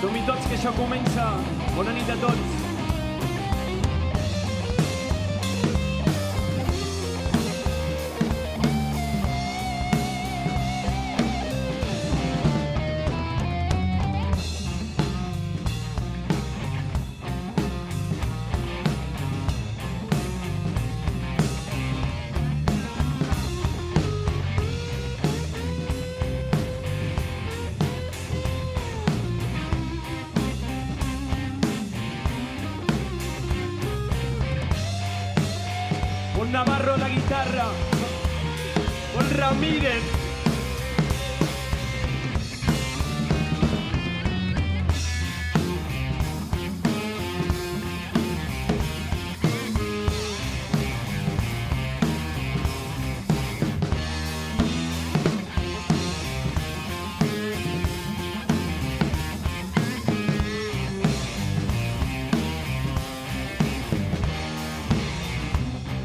Som-hi tots, que això comença. Bona nit a tots. Pon Navarro la guitarra, pon Ramírez.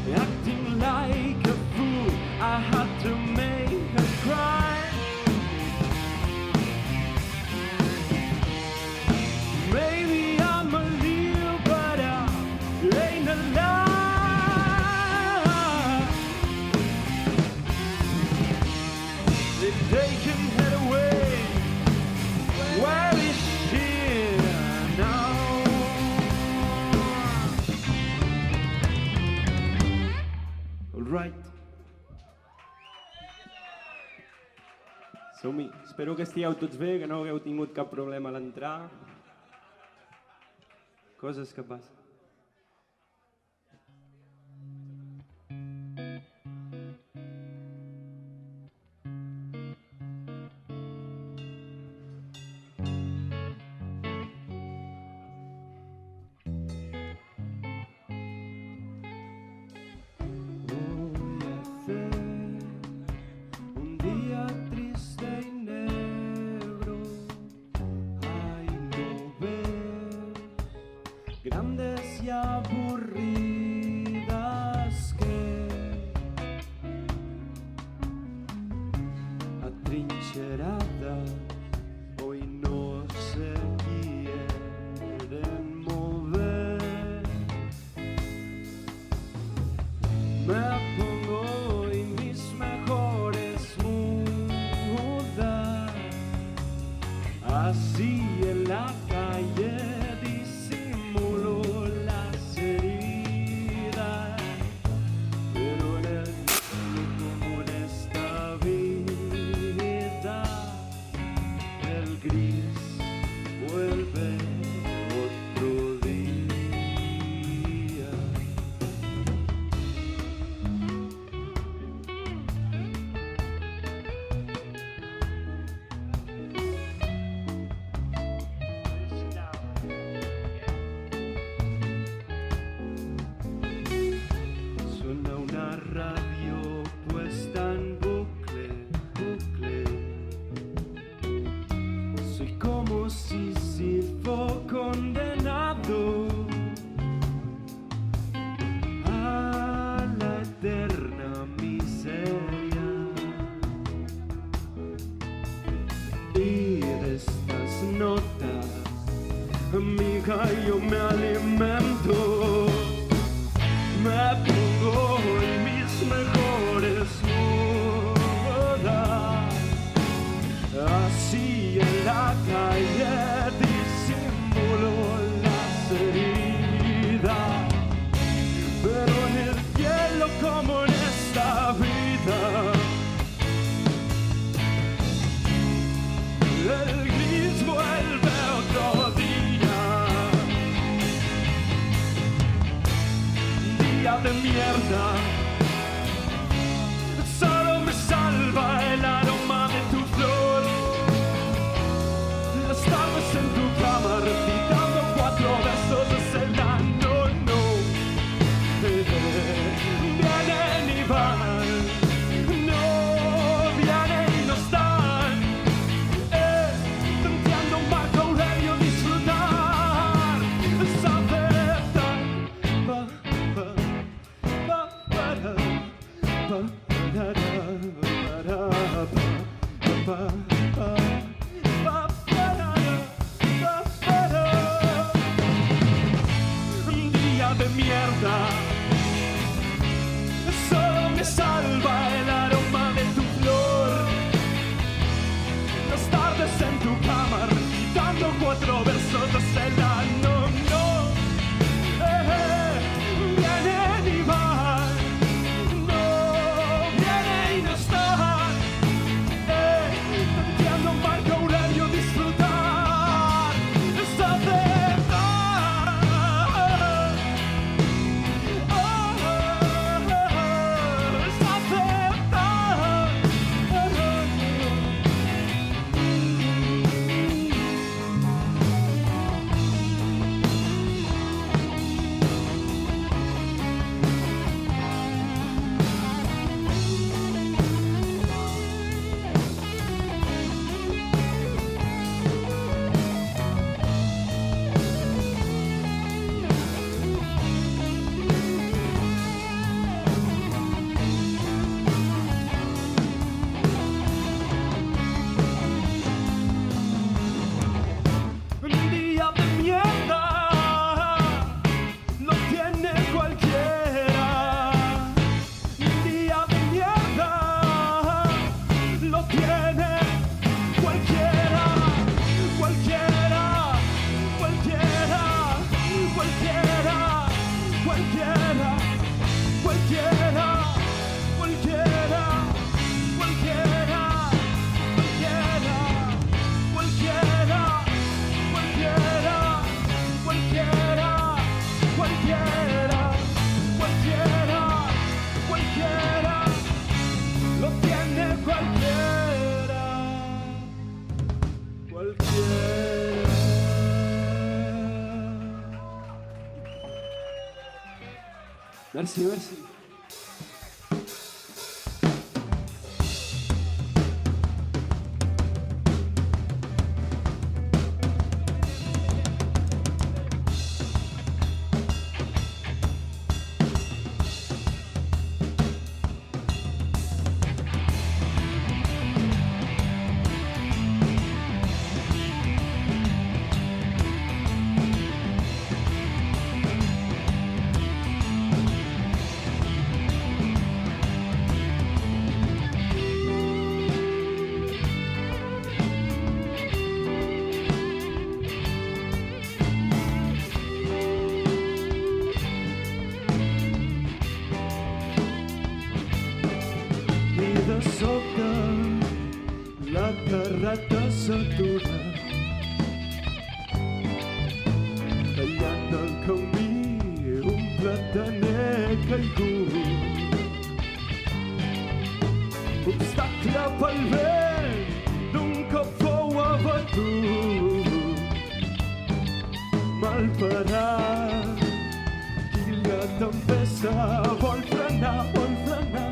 Acting like a fool, I had to make her cry. Maybe I'm a little, but I ain't alive. They've taken her away. Where is she now? Right. Som-hi. Espero que estigueu tots bé, que no hagueu tingut cap problema a l'entrar. Coses que passen. Un día triste y negro, ay, no ves grandes y aburridas que atrincheradas hoy no se quieren mover. Me pongo hoy mis mejores mudas, así en la calle disimulo las heridas, pero en el cielo como en esta vida, el gris vuelve otro día. Suena una radio puesta en bucle, bucle. Soy como Sísifo condenado a la eterna miseria. Y de estas notas, amiga, yo me alimento. Me pongo en mis mejores modas, así en la calle disimulo las heridas, pero en el cielo como en esta vida, el gris vuelve otro día. Día de mierda, solo me salva el aroma de tu flor. Las tardes en tu cama recitando 4 versos de Selena, no, no. Vienen y van, no vienen y no están. Tanteando Marco Aurelio, disfrutar, es aceptar. 4 versos de Cela. No, no, vienen y van, no, viene y no están, tanteando Marco Aurelio disfrutar, es aceptar, es aceptar. Un día de mierda lo tiene cualquiera. Un día de mierda lo tiene cualquiera. Cualquiera, cualquiera, cualquiera, cualquiera, cualquiera, cualquiera, cualquiera, cualquiera, cualquiera. Cualquiera, cualquiera, cualquiera, cualquiera, cualquiera, lo tiene cualquiera, cualquiera. Merci, merci. I de sobte la carreta s'atura, tallant el camí un plataner caigut. Obstacle pel vent d'un cop fou abatut, malparat, qui la tempesta vol frenar, vol frenar.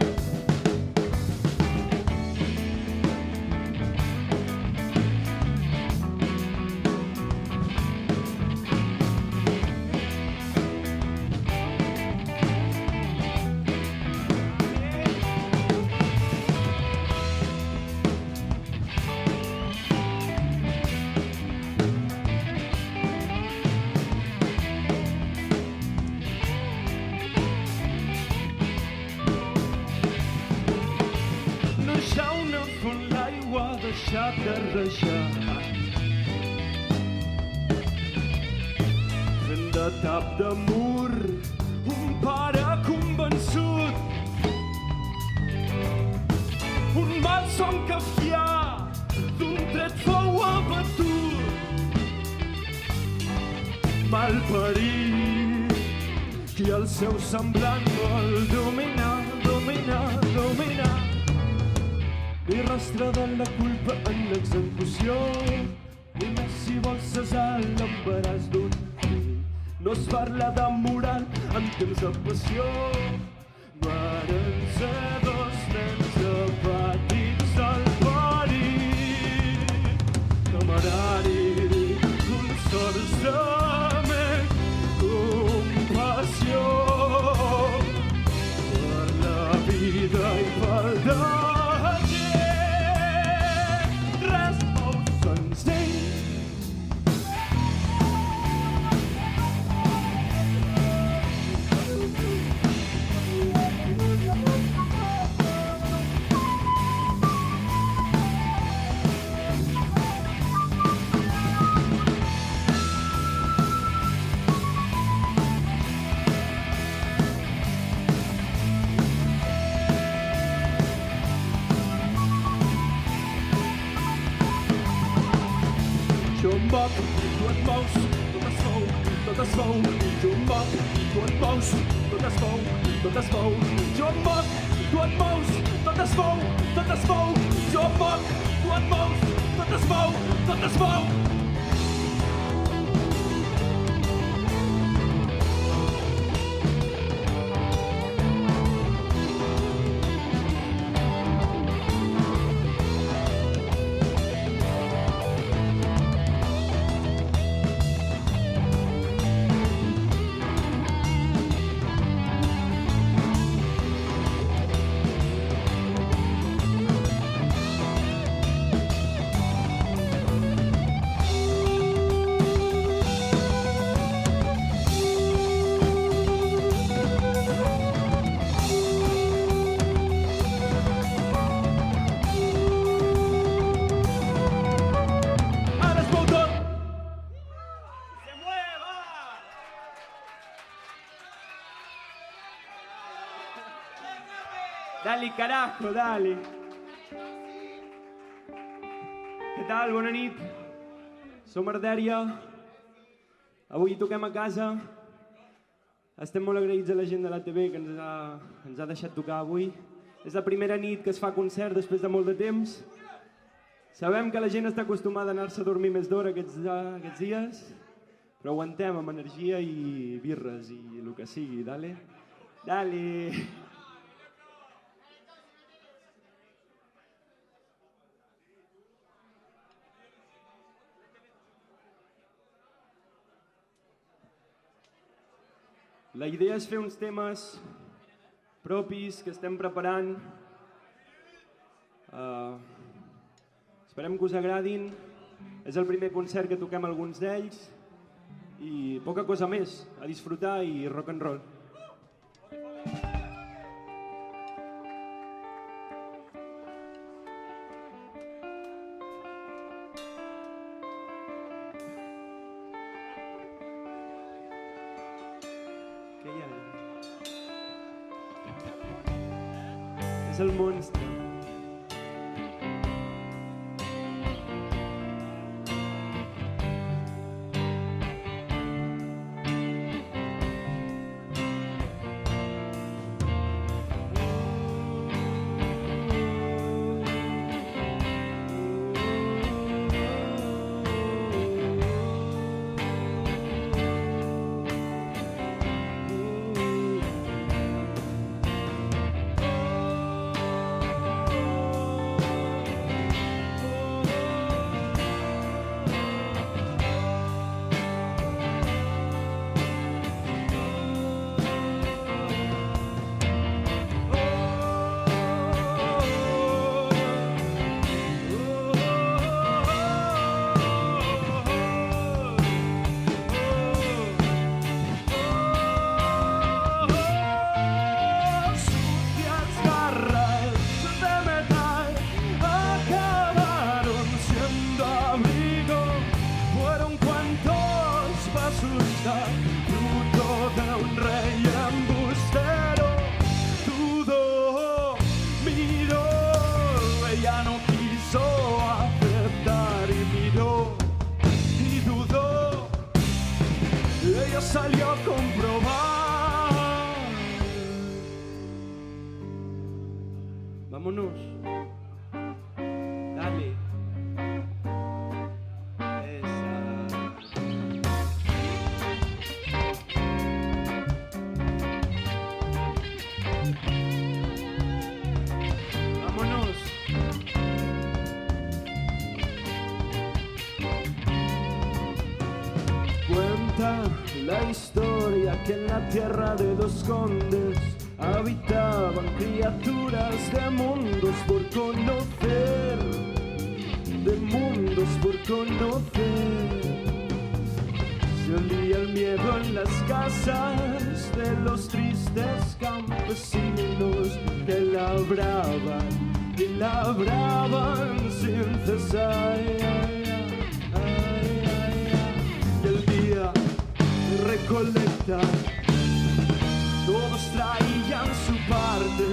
Deixar terrejar, fent de tap de mur un pare convençut, un malson kafkià d'un tret fou abatut, malparit qui el seu semblant vol dominar, dominar, dominar. Ni rastre de la culpa en l'execució, ni més si vols cessar l'embaràs d'un fill. No es parla de moral en temps de passió, varen ser dos nens apàtics al perill. Temerari, consorciament, compassió per la vida i pel de moc, tu et mous, tot es mou, tot es mou. Jo em moc, tu et mous, tot es mou, tot es mou. Jo em moc, tu et mous, tot es mou, tot es mou. Jo em moc, tu et mous, tot es mou, tot es mou. Dale, carajo, dale. Què tal? Bona nit. Som Ardèria. Avui toquem a casa. Estem molt agraïts a la gent de l'ATV que ens ha deixat tocar avui. És la primera nit que es fa concert després de molt de temps. Sabem que la gent està acostumada a anar-se a dormir més d'hora aquests dies, però aguantem amb energia i birres i el que sigui. Dale. Dale. La idea és fer uns temes propis que estem preparant. Esperem que us agradin. És el primer concert que toquem alguns d'ells. I poca cosa més, a disfrutar i rock and roll. És el monstre. Salió a comprobar. Vámonos. Dale. Vámonos. Cuenta la historia que en la tierra de los condes habitaban criaturas de mundos por conocer, de mundos por conocer. Se olía el miedo en las casas de los tristes campesinos que labraban sin cesar. Y el día de recolecta, todos traían su parte,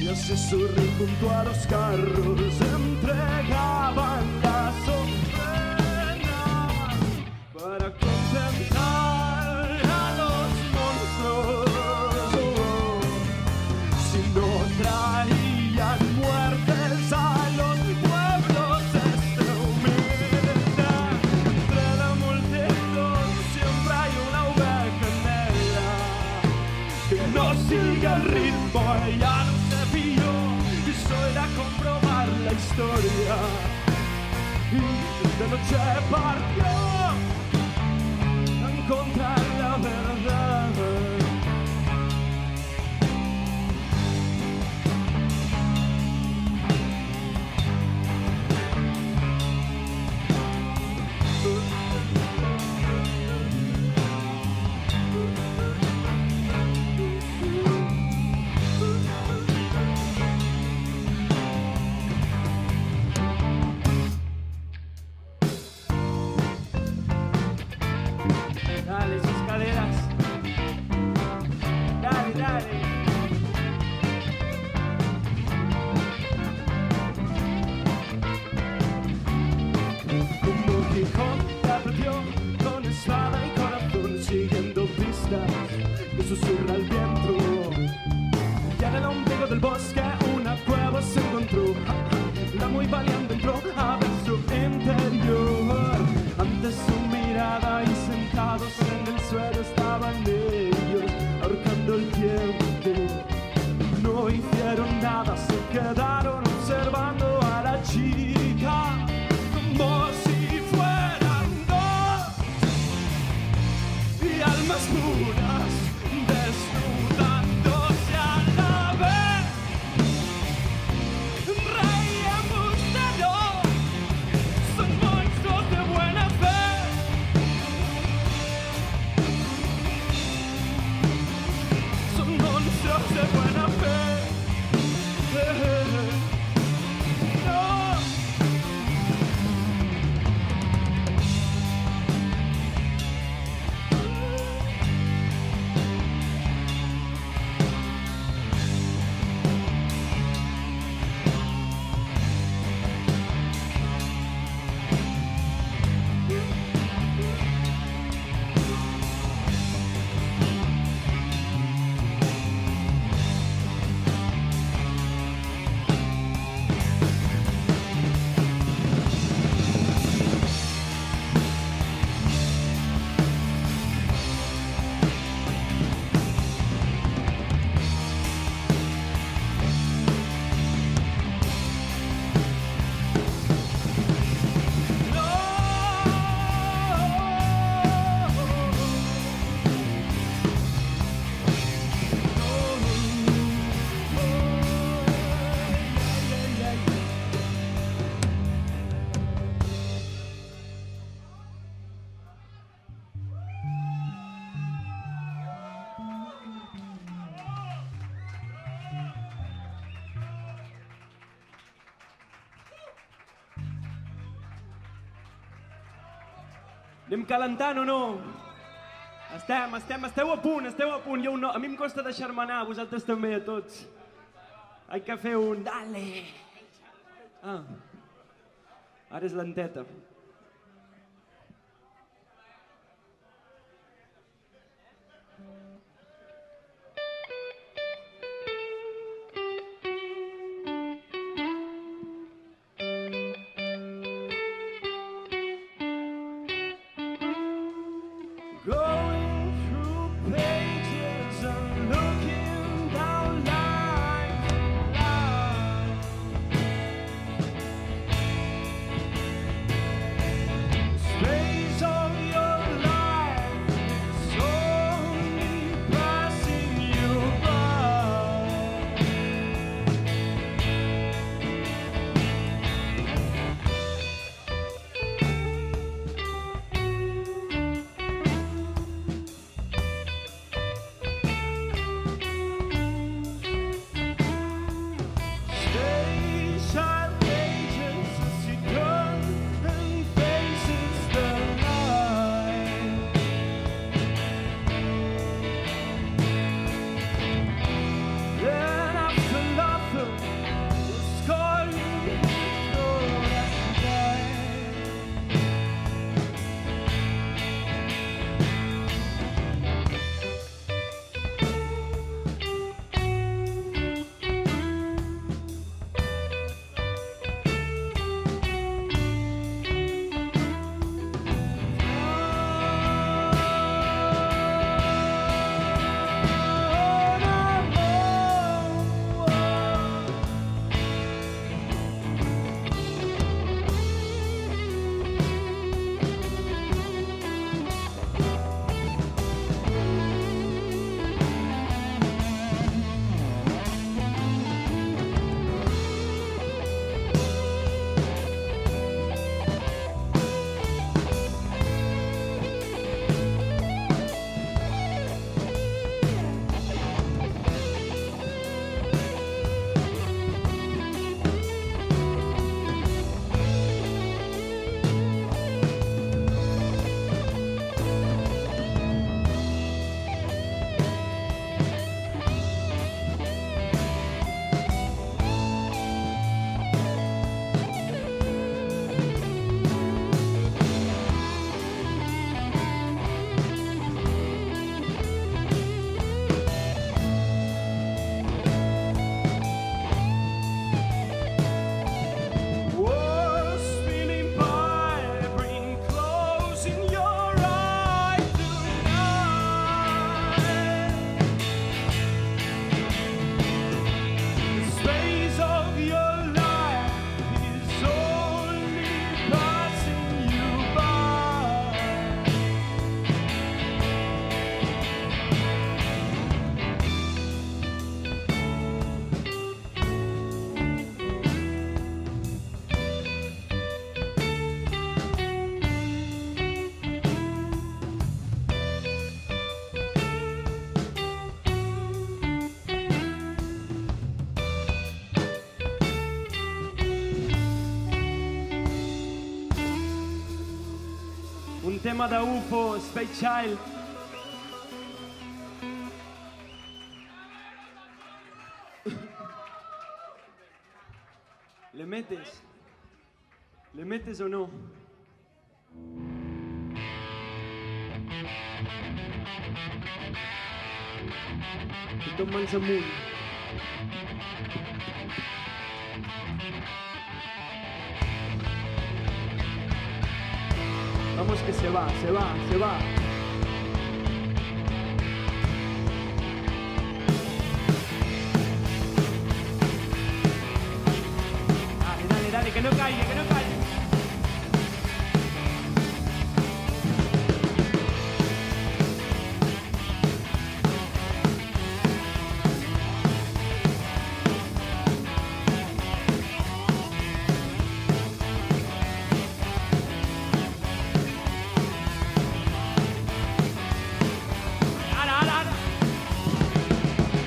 y así junto a los carros entregaban las ofrendas. historia y de noche partió a encontrar la verdad. Dale, esas caderas. Dale, dale. Como Quijote aprendió con espada y corazón, siguiendo pistas que susurra el viento. Y en el ombligo del bosque una cueva se encontró. La muy valiente entró a ver su interior. Ante su mirada y sentados en el suelo estaban ellos, ahorcando el tiempo. No hicieron nada, se quedaron observando a la chica como si fueran dos y almas puras desnudándose a la vez. Reían busteros, son monstruos de buena fe. Son monstruos de buena fe. No. Anem calentant o no? Esteu a punt, Jo no, a mi em costa deixar-me anar, a vosaltres també, a tots. Hay que fer un dale. Ah, ara és lenteta. Going through pages and looking down line for line. tema de UFO, Space Child. ¿Le metes? ¿Le metes o no? I tot mans amunt. Vamos que se va, se va, se va. Dale, dale, dale, que no caiga, que no caiga.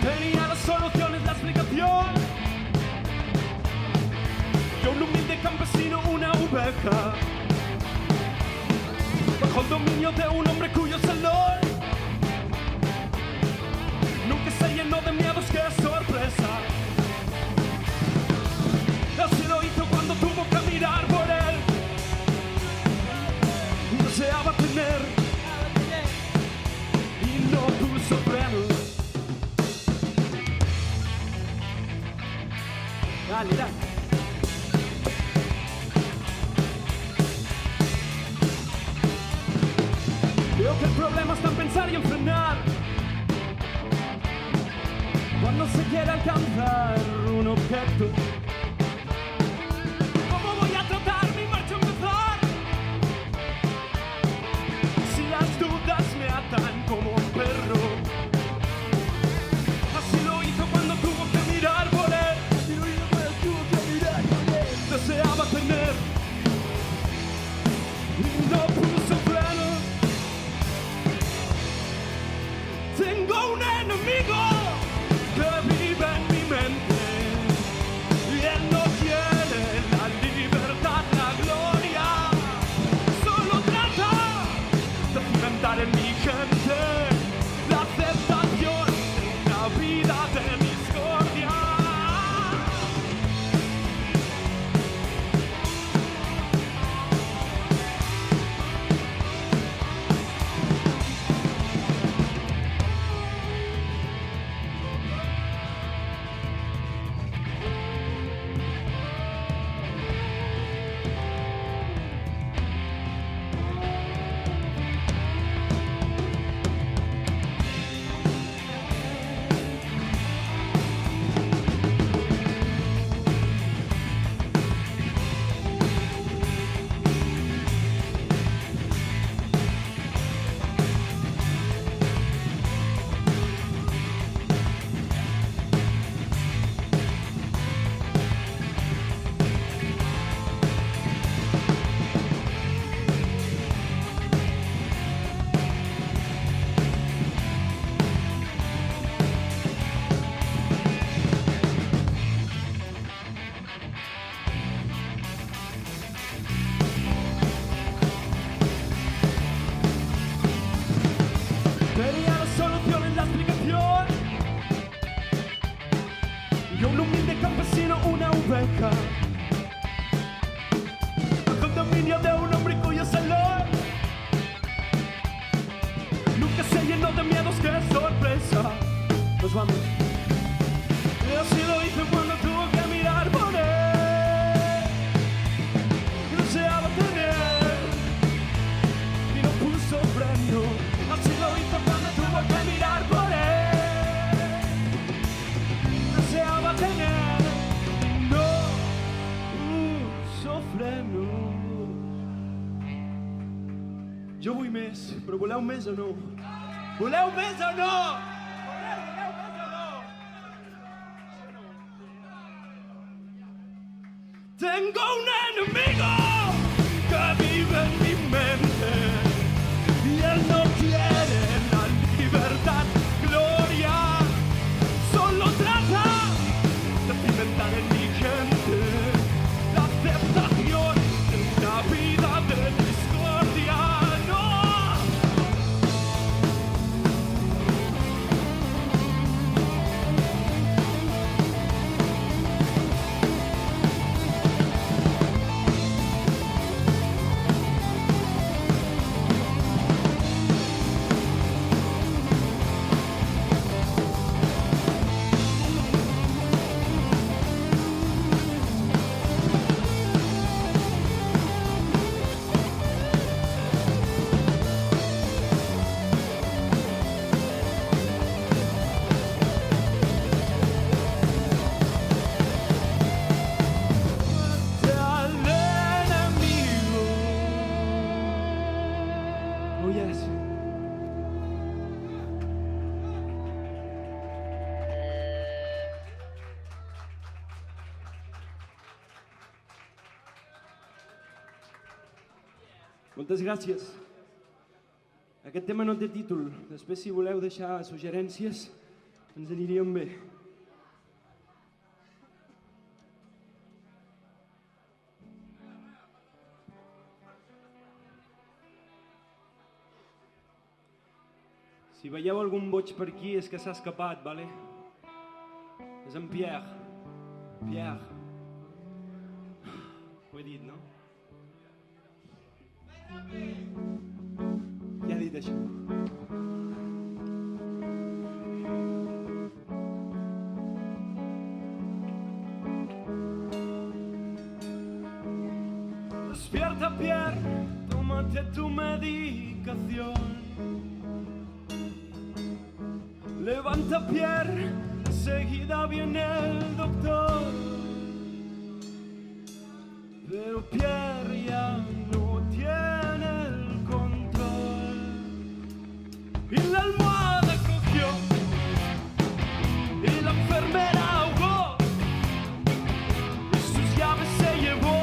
Tenía las soluciones, la explicación. Yo un humilde campesino, una oveja, bajo el dominio de un hombre cuyo salón nunca se llenó de miedos, qué sorpresa. Así lo hizo cuando tuvo que mirar por él. Deseaba tener y no puso frenos. Dale, dale. Veo que el problema está en pensar y en frenar. Cuando se quiere alcanzar un objeto, ¿cómo voy a tratar mi marcha a empezar? Si las dudas me atan como un perro. Así lo hizo cuando tuvo que mirar por él. Deseaba tener y no puso freno. Tengo un enemigo que vive en mi mente y él no quiere la libertad, la gloria. Solo trata de cimentar en mi gente la aceptación de una vida de discordia. Tenía la solución en la explicación. Yo un humilde campesino, una oveja, bajo el dominio de un hombre cuyo salón nunca se llenó de miedos, qué sorpresa. Nos vamos. Y así lo hizo cuando tuvo que mirar por él. Y deseaba tener y no puso freno. Así lo hizo cuando tuvo que mirar por él. Deseaba tener y no puso freno. Jo vull més, però voleu més o no? Voleu més o no? Voleu més o no? Tengo un enemigo que vive en mi mente y él no quiere la libertad, gloria. Solo trata de cimentar en mi gente la aceptación de una vida de discordia. No. Moltes gràcies. Aquest tema no té títol. Després, si voleu deixar suggerències, ens aniríem bé. Si veieu algun boig per aquí és que s'ha escapat, vale? És en Pierre. Pierre. Ho he dit, no? Qui ha dit això? Despierta, Pierre, tómate tu medicación. Levanta, Pierre, enseguida viene el doctor. Pero Pierre ya no tiene el control. Y la almohada cogió y la enfermera ahogó. Y sus llaves se llevó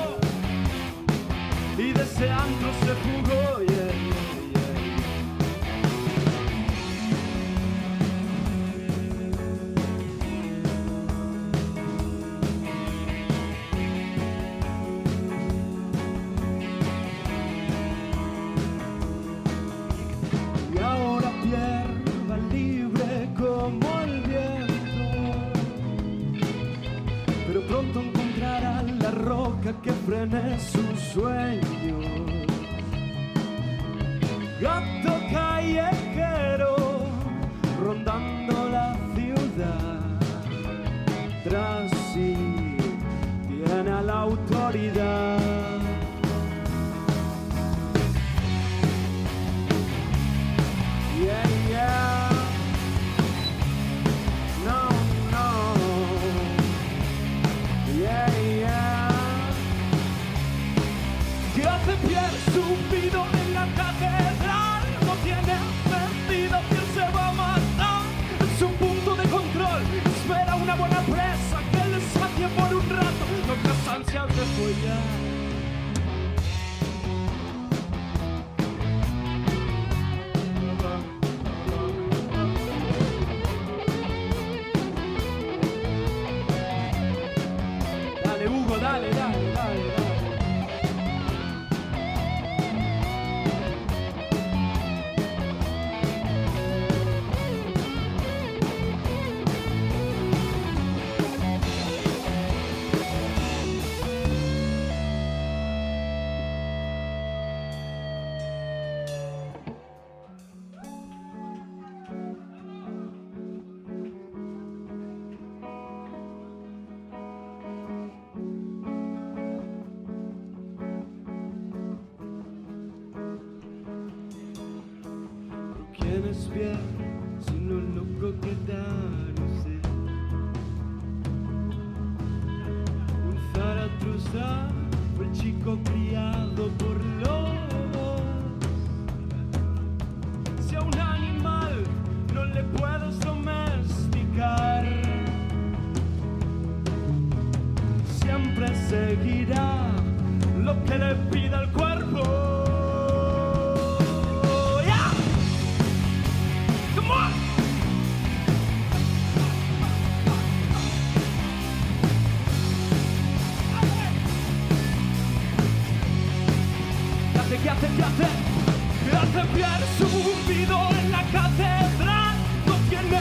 y de ese antro se fugó. Yeah, yeah, yeah. Pronto encontrará la roca que frene sus sueños. Gato callejero rondando la ciudad. Tras sí tiene a la autoridad. Yeah, yeah. Pierre subido en la catedral, no tiene sentido, Pierre se va a matar. Es un punto de control, espera una buena presa que le sacie por un rato las ansias de follar. Dale, Hugo, dale, dale, dale, dale. ¿Quién es Pierre si no logró quedarse? Un Zaratustra fue el chico criado por lobos. Si a un animal no le puedes domesticar, siempre seguirá lo que le pida el cuerpo. ¿Qué hace Pierre subido en la catedral? No tiene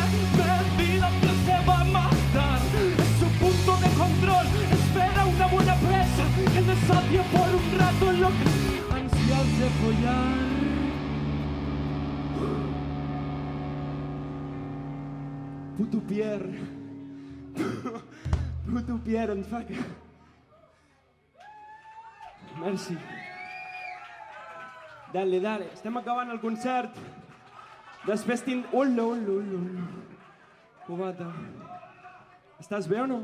medida que se va a matar. Es su punto de control, espera una buena presa que le sacie por un rato en lo que ansias de follar. Puto Pierre. Puto Pierre, en fa que... Merci. Dale, dale, estem acabant el concert. Després Hola, hola, hola, hola. Cubata. Estàs bé o no?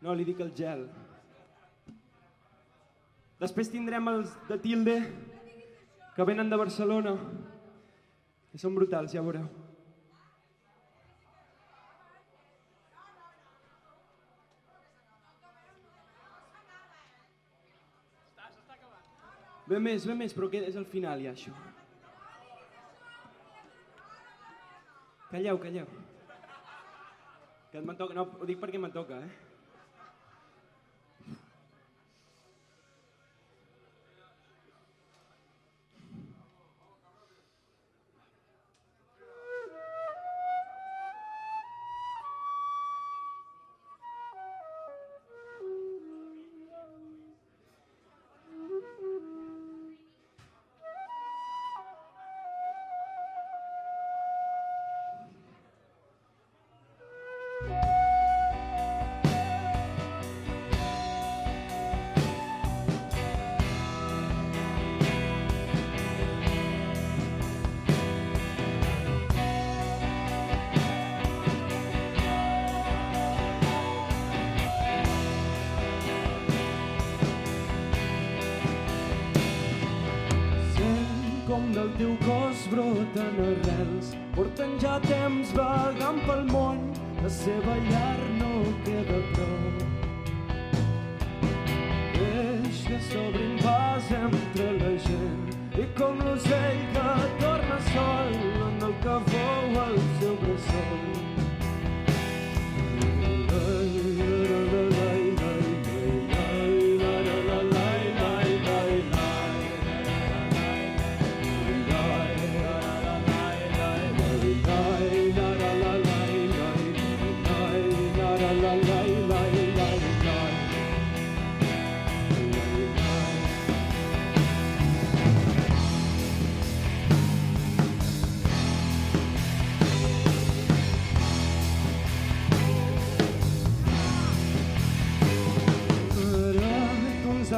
No, li dic el gel. Després tindrem els de Tilde, que venen de Barcelona, que són brutals, ja veureu. Ve més, però que és al final ja, això. Calleu. Que me'n toca, no, ho dic perquè me'n toca, com del teu cos broten arrels, porten ja temps vagant pel món, la seva llar no queda prou. Peix que s'obre un pas entre la gent, i com l'ocell que torna sol, en el que fou el seu bressol.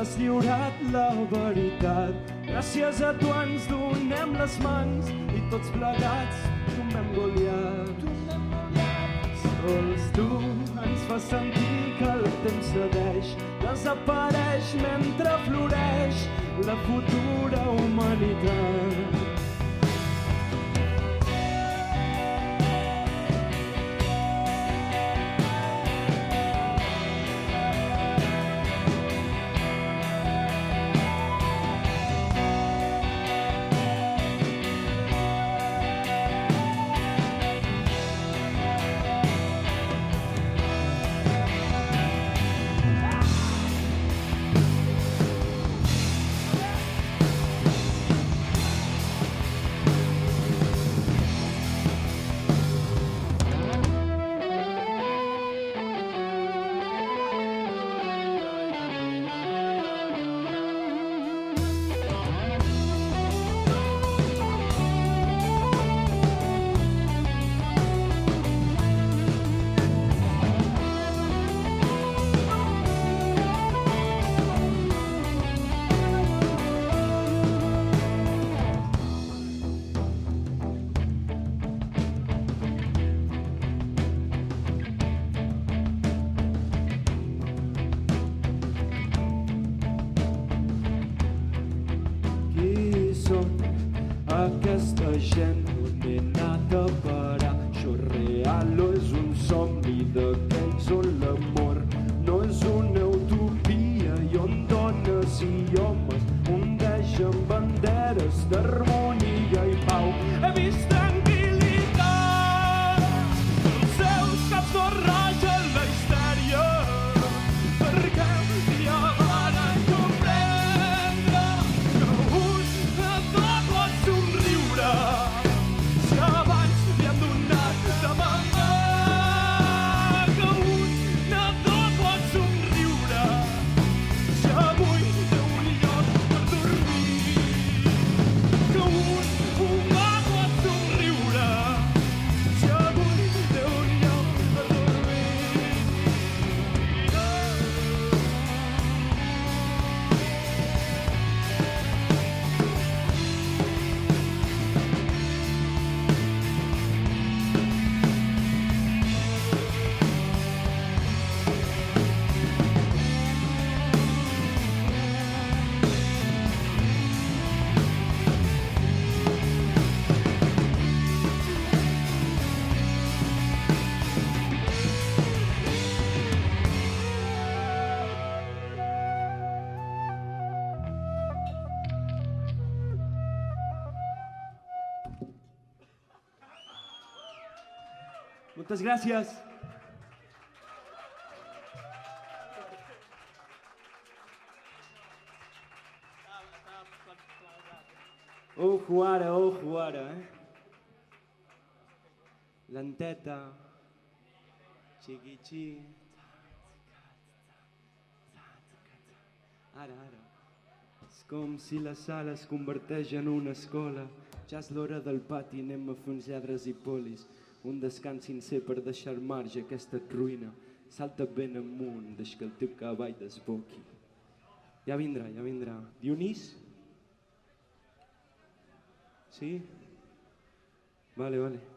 Has lliurat la veritat. Gràcies a tu ens donem les mans i tots plegats tombem Goliat. Sols tu ens fas sentir que el temps cedeix, desapareix mentre floreix la futura humanitat. Aquesta gent on he anat a parar, això és real o és un somni d'aquells on l'amor no és una utopia i on dones i homes ondegen banderes d'harmonia i pau. He vist tranquil·litat, els seus caps no ragen la histèria, perquè ja van comprendre que un de tot pot somriure si abans li han donat de menjar, que un de tot pot somriure si avui té un lloc per dormir, que Moltes gràcies. Ojo ara, eh? Lenteta, xiqui-xi. Ara. És com si la sala es converteix en una escola. Ja és l'hora del pati, anem a fer uns lladres i polis. Un descans sincer per deixar marge a aquesta ruïna. Salta ben amunt, deix que el teu cavall desboqui. Ja vindrà. Dionís? Sí? Vale.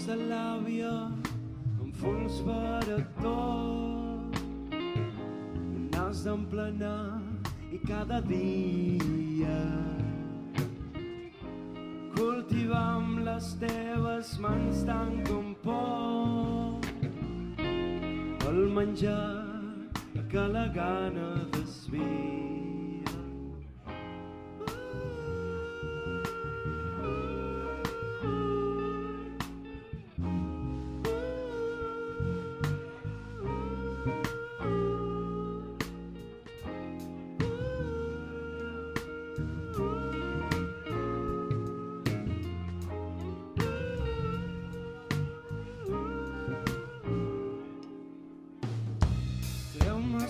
De l'àvia amb fons per a tot, un nas d'emplenar i cada dia cultivar amb les teves mans tant com pot el menjar que la gana desvia.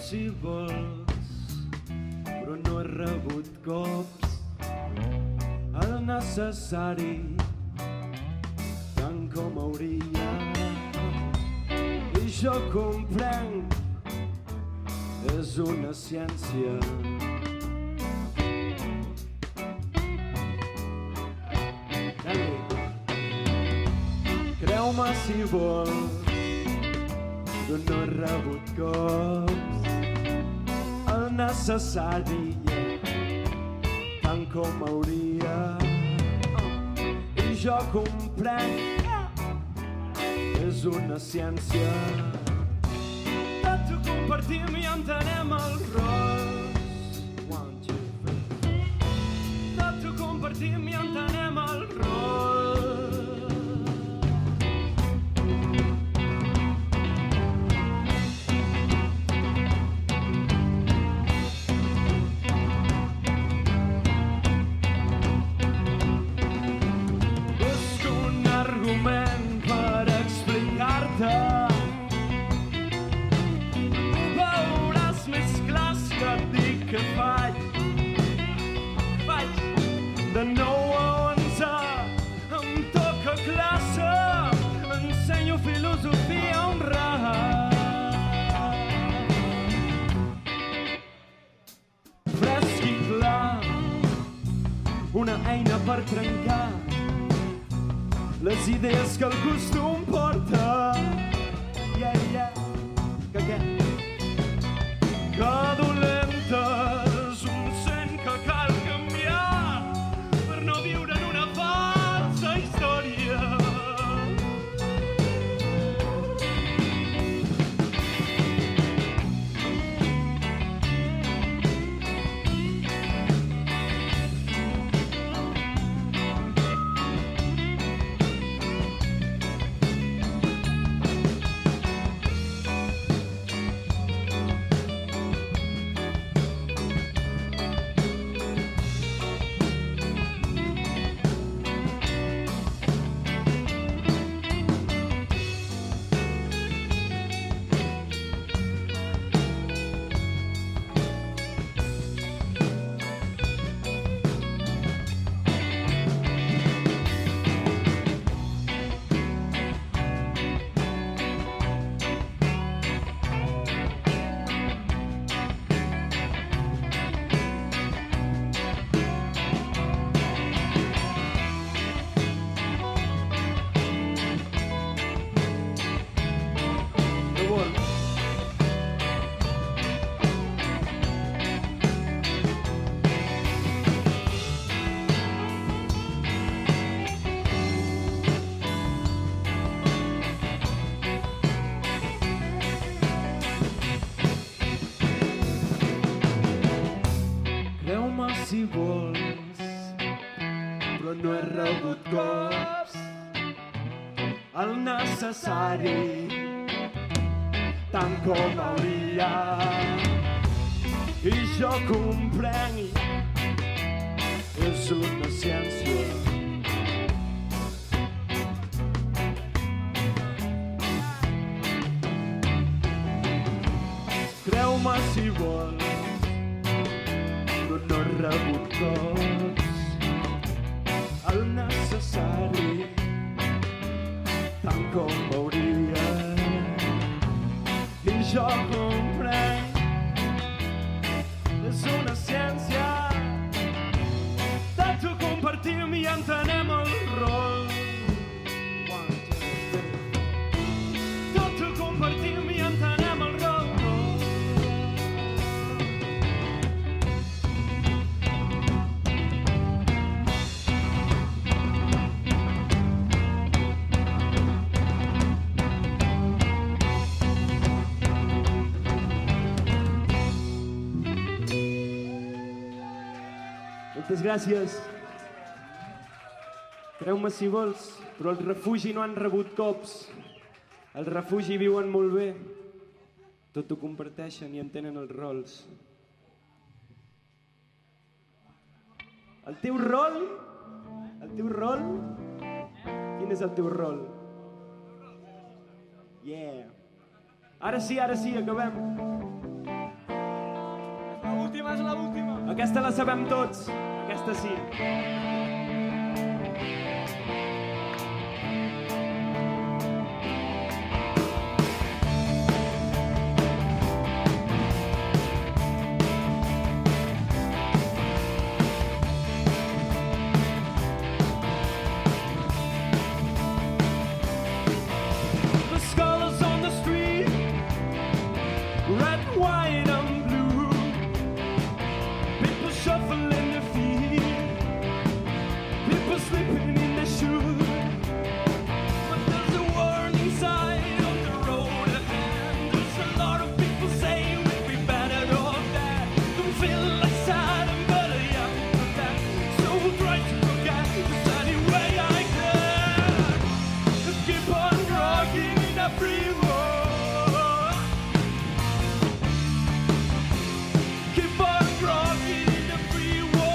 Si vols, però no he rebut cops el necessari tant com hauria. I jo comprenc, és una ciència. Creu-me si vols, però no he rebut cops necessari tant com hauria. I jo comprenc, és una ciència. Tot ho compartim i entenem els rols. Tot ho compartim i entenem els rols. Veuràs més clars que et dic que faig de 9 a 11, em toca classe, ensenyo filosofia a un rat. Fresc i clar, una eina per trencar les idees que el costum porta. Que què? Que dolenta és un sent que cal canviar per no viure en una falsa història. no he rebut cops, el necessari, tant com hauria. I jo comprenc, és una ciència. Creu-me si vols, però no he rebut cops, el necessari, tant com hauria. I jo comprenc, és una ciència. De tu compartim i entenem el rol. De tu compartim i entenem el rol. Moltes gràcies. Creu-me si vols, però el refugi no han rebut cops. El refugi viuen molt bé. Tot ho comparteixen i entenen els rols. El teu rol? El teu rol? Quin és el teu rol? Yeah. Ara sí, acabem. L'última és l'última. Aquesta la sabem tots. Aquesta sí. The scholars on the street, red, white and blue, people shuffling their feet, people sleeping in their shoes. But there's a warning sign on the road ahead. There's a lot of people saying we'd be better off dead. Don't feel like sad and better young than that. So we'll try to forget this any way I can. Just keep on rocking in the free world. Keep on rocking in the free world.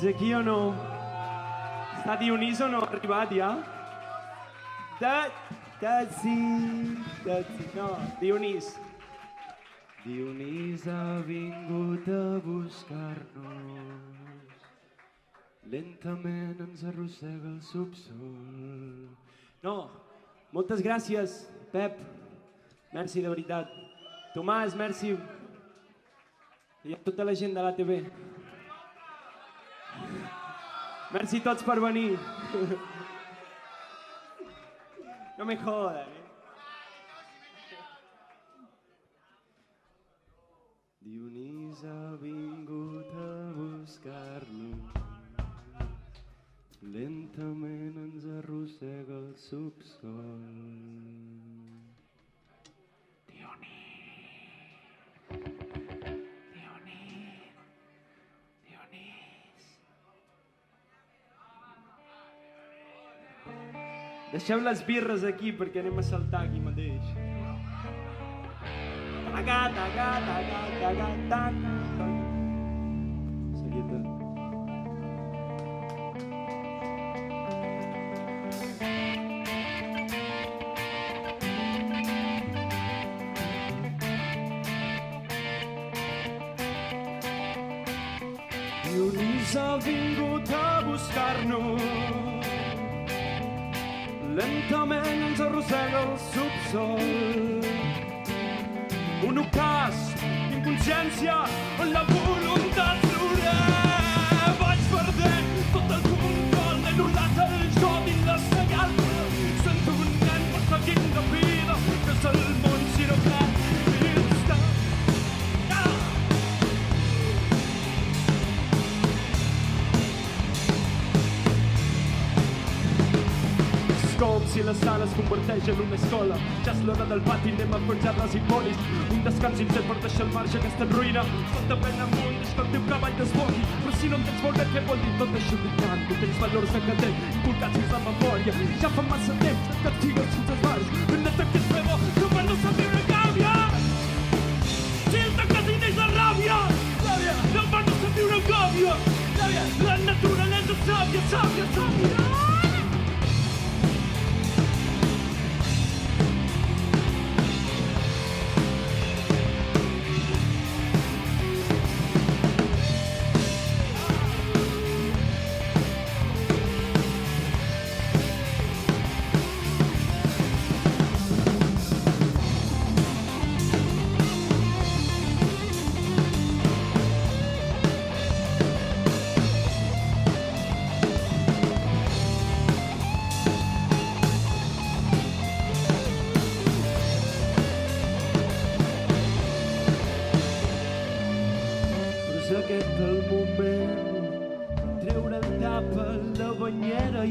Ets aquí o no? Està Dionís o no? Ha arribat ja? No, Dionís. Dionís ha vingut a buscar-nos. Lentament ens arrossega el subsol. No, moltes gràcies, Pep. Merci, de veritat. Tomàs, merci. I a tota la gent de l'ATV. Merci a tots per venir. No me jodan, Dionís ha vingut a buscar-nos. Lentament ens arrossega el subsol. Deixeu les birres aquí perquè anem a saltar aquí mateix. Serieta. Dionís ha vingut a buscar-nos. Lentament ens arrossega el subsol. Un ocàs d'inconsciència on la voluntat floreix. Vaig perdent tot el control, he anul·lat el jo dins la senyal. Sento un nen perseguint la vida, que és el món si no crec. Com si la sala es converteix en una escola. Ja és l'hora del pati, anem a forjar les hipolis. Un descans incert per deixar el marge aquesta ruïna. Falta ben amunt, és que el teu cavall desbogui. Però si no entens molt bé què vol dir tot això picant, tu tens valors de cadent, inculcats dins la memòria. Ja fa massa temps que et sigues fins als bars. Ben de que és febo, que per no saber una gàbia. Si el tanques i neix la ràbia, no per no saber una gàbia. La naturalesa sàvia, sàvia, sàvia.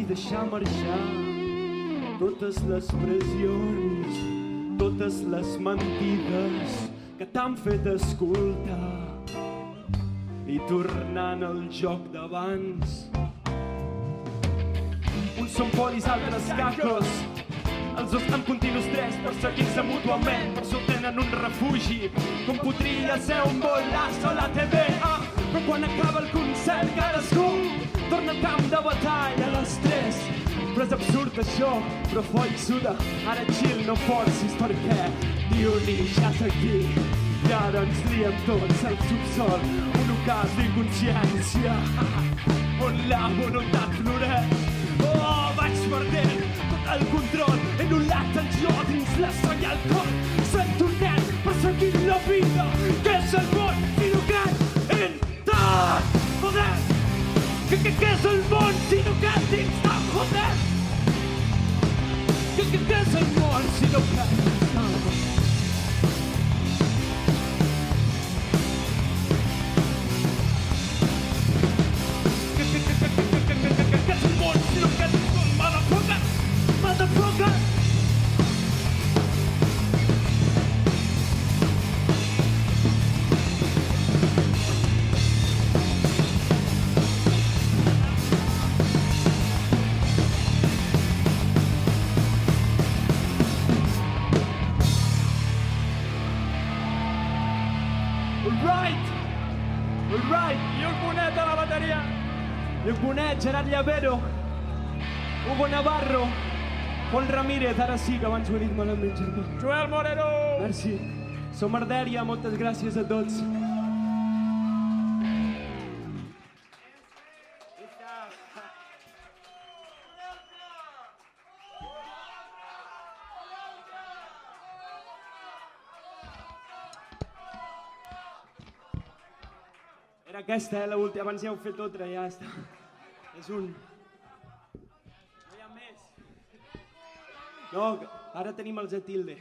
Deixar marxar totes les pressions, totes les mentides que t'han fet escoltar i tornant al joc d'abans. Uns són polis, altres cacos, els dos amb continu estrès, perseguint-se mútuament, per això tenen un refugi, com podria ser un bolazo a la TV. Però quan acaba el concert cadascú torna al camp de batalla a les 3. Però és absurd això, però foll suda. Ara chill, no forcis, perquè Dionís ja és aquí. I ara ens liem tots al subsol, un ocàs d'inconsciència on la voluntat floreix. Oh, vaig perdent tot el control, he anul·lat el jo dins la sang i el cor. Sento un nen perseguint la vida, que és el món si no crec en tant. Joder! ¿Qué es el món si no crees dins de joder? ¿Qué es el món si no crees dins de joder? ¿Qué es el món si no crees dins de motherfucker? Motherfucker! Lluc Bonet, Gerard Llavero, Hugo Navarro, Pol Ramírez, ara sí que abans ho he dit malament, germà. Joel Moreno! Merci. Som Ardèria, moltes gràcies a tots. Era aquesta, l'última. Abans ja heu fet otra, ja està. És un... No hi ha més. No, ara tenim els Atilde.